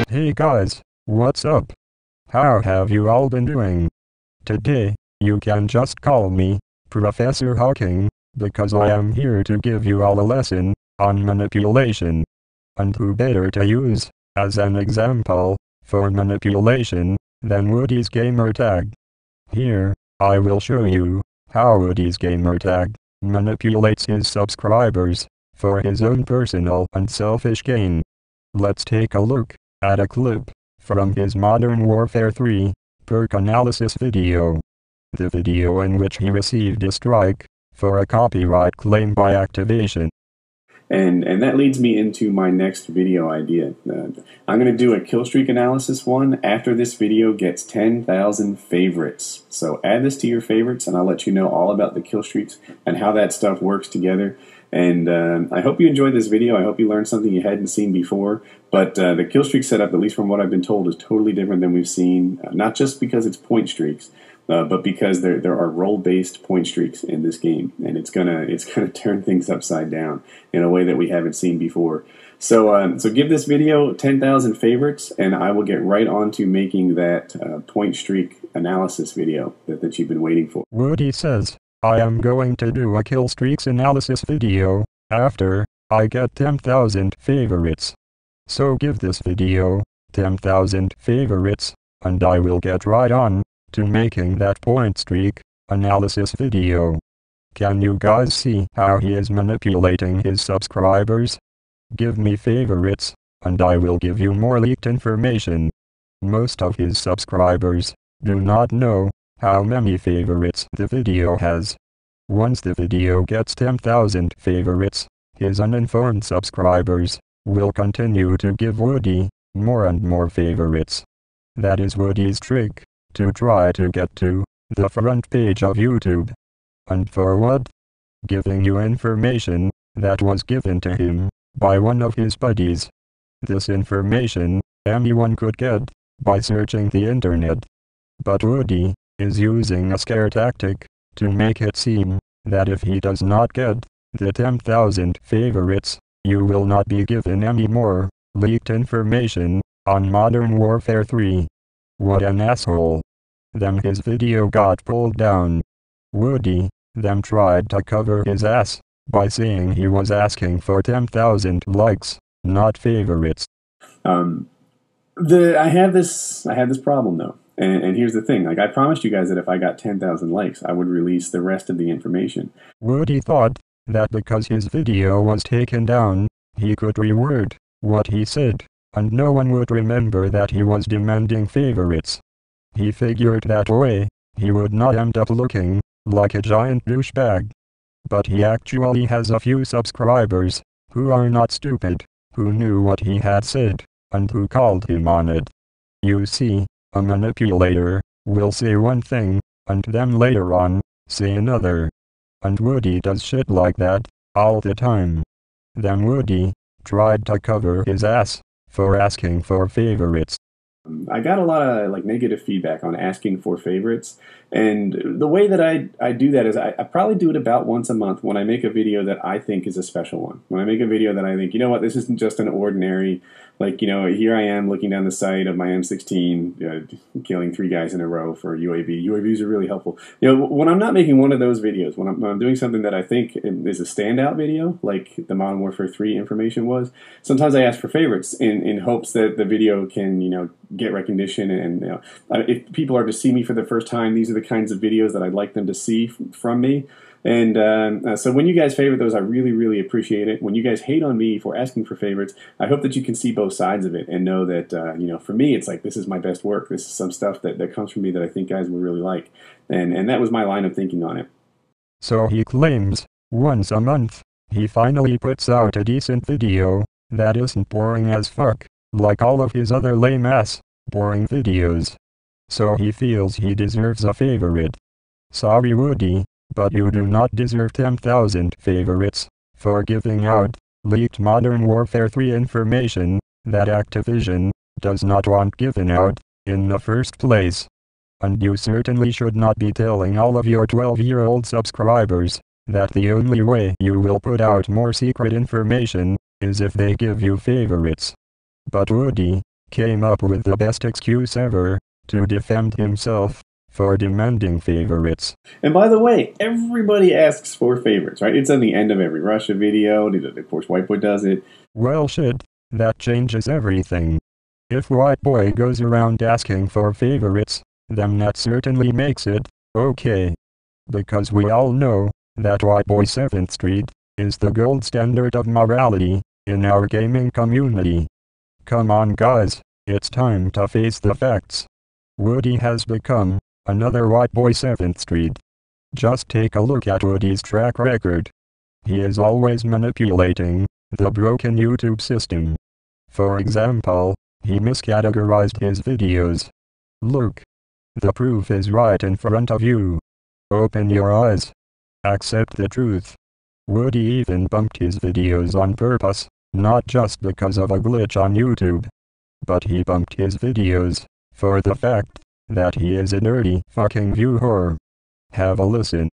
Hey guys, what's up? How have you all been doing? Today, you can just call me Professor Hawking, because I am here to give you all a lesson on manipulation. And who better to use as an example for manipulation than WoodysGamertag? Here, I will show you how WoodysGamertag manipulates his subscribers for his own personal and selfish gain. Let's take a look at a clip from his Modern Warfare 3 perk analysis video. The video in which he received a strike for a copyright claim by Activation. And that leads me into my next video idea. I'm going to do a kill streak analysis one after this video gets 10,000 favorites. So add this to your favorites and I'll let you know all about the kill streaks and how that stuff works together. And I hope you enjoyed this video. I hope you learned something you hadn't seen before. But the kill streak setup, at least from what I've been told, is totally different than we've seen. Not just because it's point streaks, but because there are role-based point streaks in this game, and it's gonna turn things upside down in a way that we haven't seen before. So give this video 10,000 favorites, and I will get right on to making that point streak analysis video that you've been waiting for. Woody says, I am going to do a kill streaks analysis video after I get 10,000 favorites. So give this video 10,000 favorites, and I will get right on to making that point streak analysis video. Can you guys see how he is manipulating his subscribers? Give me favorites, and I will give you more leaked information. Most of his subscribers do not know how many favorites the video has. Once the video gets 10,000 favorites, his uninformed subscribers will continue to give Woody more and more favorites. That is Woody's trick to try to get to the front page of YouTube. And for what? Giving you information that was given to him by one of his buddies. This information anyone could get by searching the internet. But Woody is using a scare tactic to make it seem that if he does not get the 10,000 favorites, you will not be given any more leaked information on Modern Warfare 3. What an asshole. Then his video got pulled down. Woody then tried to cover his ass by saying he was asking for 10,000 likes, not favorites. I have this problem though, and here's the thing. Like, I promised you guys that if I got 10,000 likes, I would release the rest of the information. Woody thought that because his video was taken down, he could reword what he said, and no one would remember that he was demanding favorites. He figured that way, he would not end up looking like a giant douchebag. But he actually has a few subscribers who are not stupid, who knew what he had said, and who called him on it. You see, a manipulator will say one thing, and then later on, say another. And Woody does shit like that all the time. Then Woody tried to cover his ass for asking for favorites. I got a lot of negative feedback on asking for favorites, and the way that I do that is I probably do it about once a month when I make a video that I think is a special one. When I make a video that I think, you know what, this isn't just an ordinary, here I am looking down the sight of my M16, killing 3 guys in a row for UAV. UAVs are really helpful. When I'm not making one of those videos, when I'm doing something that I think is a standout video, like the Modern Warfare 3 information was, sometimes I ask for favorites in hopes that the video can, get recognition, and if people are to see me for the first time, these are the kinds of videos that I'd like them to see from me. And so when you guys favorite those, I really, really appreciate it. When you guys hate on me for asking for favorites, I hope that you can see both sides of it and know that, for me, it's like, this is my best work. This is some stuff that comes from me that I think guys will really like. And that was my line of thinking on it. So he claims, once a month, he finally puts out a decent video that isn't boring as fuck, like all of his other lame-ass, boring videos. So he feels he deserves a favorite. Sorry Woody, but you do not deserve 10,000 favorites for giving out leaked Modern Warfare 3 information that Activision does not want given out in the first place. And you certainly should not be telling all of your 12-year-old subscribers that the only way you will put out more secret information is if they give you favorites. But Woody came up with the best excuse ever to defend himself for demanding favorites. And by the way, everybody asks for favorites, right? It's on the end of every Russia video. Of course, White Boy does it. Well, shit, that changes everything. If White Boy goes around asking for favorites, then that certainly makes it okay. Because we all know that White Boy 7th Street is the gold standard of morality in our gaming community. Come on guys, it's time to face the facts. Woody has become another White Boy 7th Street. Just take a look at Woody's track record. He is always manipulating the broken YouTube system. For example, he miscategorized his videos. Look. The proof is right in front of you. Open your eyes. Accept the truth. Woody even bumped his videos on purpose, not just because of a glitch on YouTube. But he bumped his videos for the fact that he is a nerdy fucking view whore. Have a listen.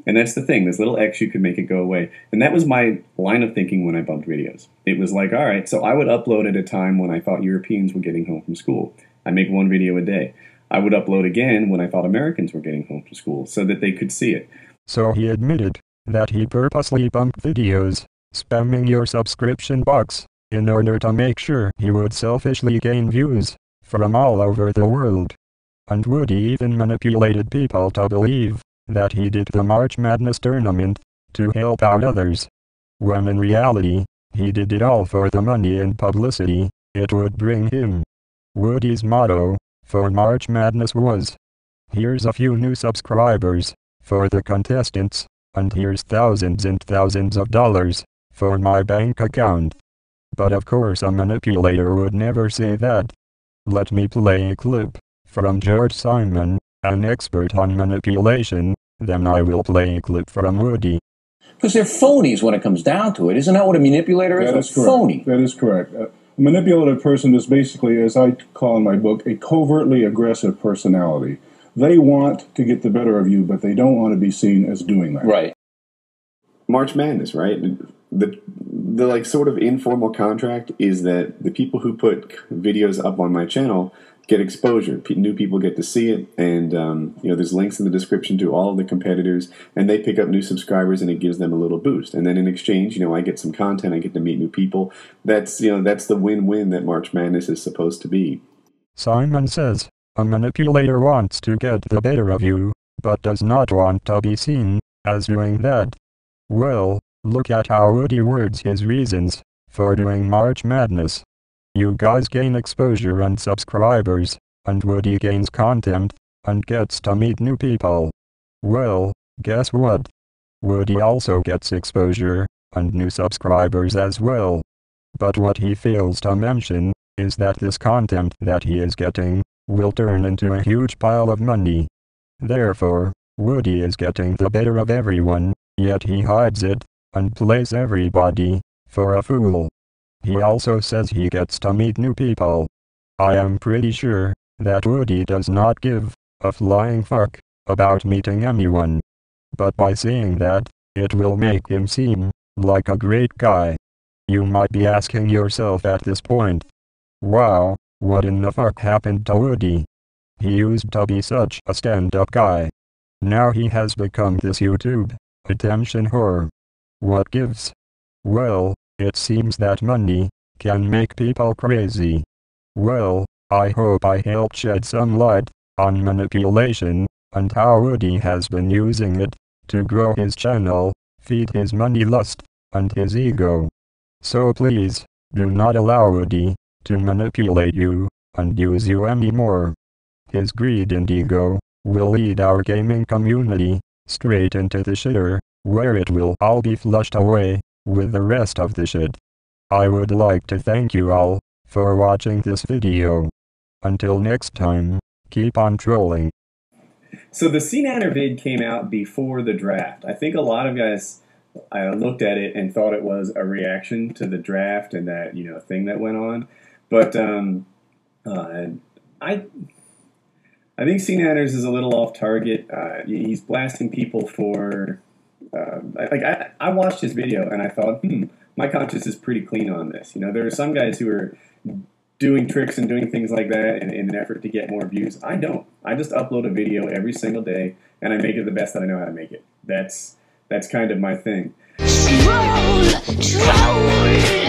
And that's the thing, this little X, you could make it go away. And that was my line of thinking when I bumped videos. It was like, all right, so I would upload at a time when I thought Europeans were getting home from school. I make one video a day. I would upload again when I thought Americans were getting home from school, so that they could see it. So he admitted that he purposely bumped videos, spamming your subscription box, in order to make sure he would selfishly gain views from all over the world. And Woody even manipulated people to believe that he did the March Madness tournament to help out others, when in reality, he did it all for the money and publicity it would bring him. Woody's motto for March Madness was, "Here's a few new subscribers for the contestants, and here's thousands and thousands of dollars for my bank account." But of course a manipulator would never say that. Let me play a clip from George Simon, an expert on manipulation, then I will play a clip from Woody. Because they're phonies when it comes down to it. Isn't that what a manipulator is? That is a correct. Phony. That is correct. A manipulative person is basically, as I call in my book, a covertly aggressive personality. They want to get the better of you, but they don't want to be seen as doing that. Right. March Madness, right? The like sort of informal contract is that the people who put videos up on my channel get exposure. New people get to see it, and there's links in the description to all of the competitors, and they pick up new subscribers, and it gives them a little boost. And then in exchange, I get some content, I get to meet new people. That's the win-win that March Madness is supposed to be. Simon says, a manipulator wants to get the better of you, but does not want to be seen as doing that. Well, look at how Woody words his reasons for doing March Madness. You guys gain exposure and subscribers, and Woody gains content, and gets to meet new people. Well, guess what? Woody also gets exposure, and new subscribers as well. But what he fails to mention, is that this content that he is getting, will turn into a huge pile of money. Therefore, Woody is getting the better of everyone, yet he hides it, and plays everybody for a fool. He also says he gets to meet new people. I am pretty sure that Woody does not give a flying fuck about meeting anyone. But by saying that, it will make him seem like a great guy. You might be asking yourself at this point, wow, what in the fuck happened to Woody? He used to be such a stand-up guy. Now he has become this YouTube attention whore. What gives? Well, it seems that money can make people crazy. Well, I hope I helped shed some light on manipulation, and how Woody has been using it to grow his channel, feed his money lust, and his ego. So please, do not allow Woody to manipulate you and use you anymore. His greed and ego will lead our gaming community straight into the shitter, where it will all be flushed away with the rest of the shit. I would like to thank you all for watching this video. Until next time, keep on trolling. So the CNANR vid came out before the draft. I think a lot of guys looked at it and thought it was a reaction to the draft and that thing that went on. But I think CNANR's is a little off target. He's blasting people for I watched his video and I thought, my conscience is pretty clean on this. There are some guys who are doing tricks and doing things like that in an effort to get more views. I don't. I just upload a video every single day, and I make it the best that I know how to make it. That's kind of my thing. Troll, troll.